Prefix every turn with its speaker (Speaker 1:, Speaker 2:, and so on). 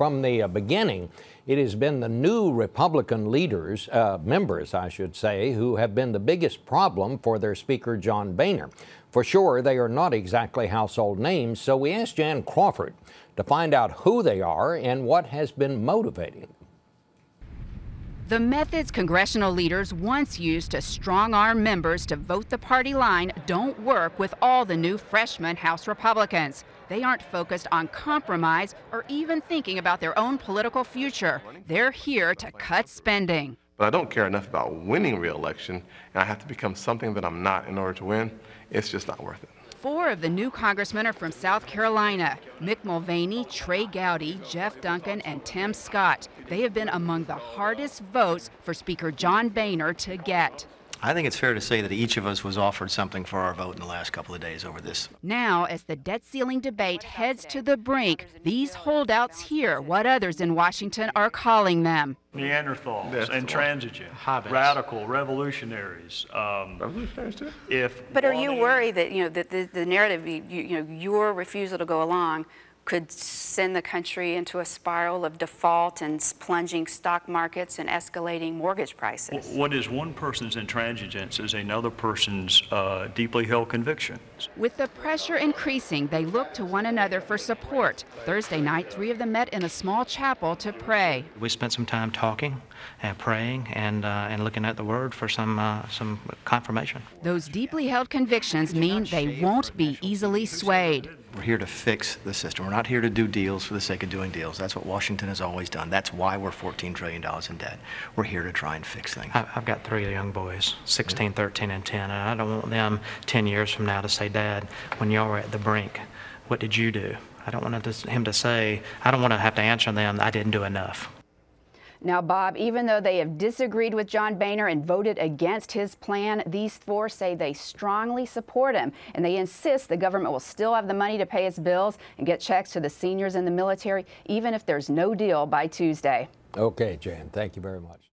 Speaker 1: From the beginning, it has been the new Republican members, I should say, who have been the biggest problem for their Speaker, John Boehner. For sure, they are not exactly household names, so we asked Jan Crawford to find out who they are and what has been motivating them.
Speaker 2: The methods congressional leaders once used to strong-arm members to vote the party line don't work with all the new freshman House Republicans. They aren't focused on compromise or even thinking about their own political future. They're here to cut spending.
Speaker 3: But I don't care enough about winning re-election, and I have to become something that I'm not in order to win. It's just not worth it.
Speaker 2: 4 of the new congressmen are from South Carolina: Mick Mulvaney, Trey Gowdy, Jeff Duncan, and Tim Scott. They have been among the hardest votes for Speaker John Boehner to get.
Speaker 4: I think it's fair to say that each of us was offered something for our vote in the last couple of days over this.
Speaker 2: Now, as the debt ceiling debate heads to the brink, these holdouts hear what others in Washington are calling them.
Speaker 5: Neanderthals, intransigent, radical, revolutionaries.
Speaker 3: Revolutionaries too?
Speaker 6: But are you worried that that the narrative, your refusal to go along could send the country into a spiral of default and plunging stock markets and escalating mortgage prices?
Speaker 5: What is one person's intransigence is another person's deeply held convictions.
Speaker 2: With the pressure increasing, they look to one another for support. Thursday night, 3 of them met in a small chapel to pray.
Speaker 7: We spent some time talking and praying and looking at the Word for some confirmation.
Speaker 2: Those deeply held convictions mean they won't be easily swayed.
Speaker 4: We're here to fix the system. We're not here to do deals for the sake of doing deals. That's what Washington has always done. That's why we're $14 trillion in debt. We're here to try and fix things.
Speaker 7: I've got 3 young boys, 16, 13, and 10, and I don't want them 10 years from now to say, Dad, when y'all were at the brink, what did you do? I don't want him to say, I don't want to have to answer them, I didn't do enough.
Speaker 8: Now, Bob, even though they have disagreed with John Boehner and voted against his plan, these 4 say they strongly support him, and they insist the government will still have the money to pay its bills and get checks to the seniors in the military, even if there's no deal by Tuesday.
Speaker 1: Okay, Jan, thank you very much.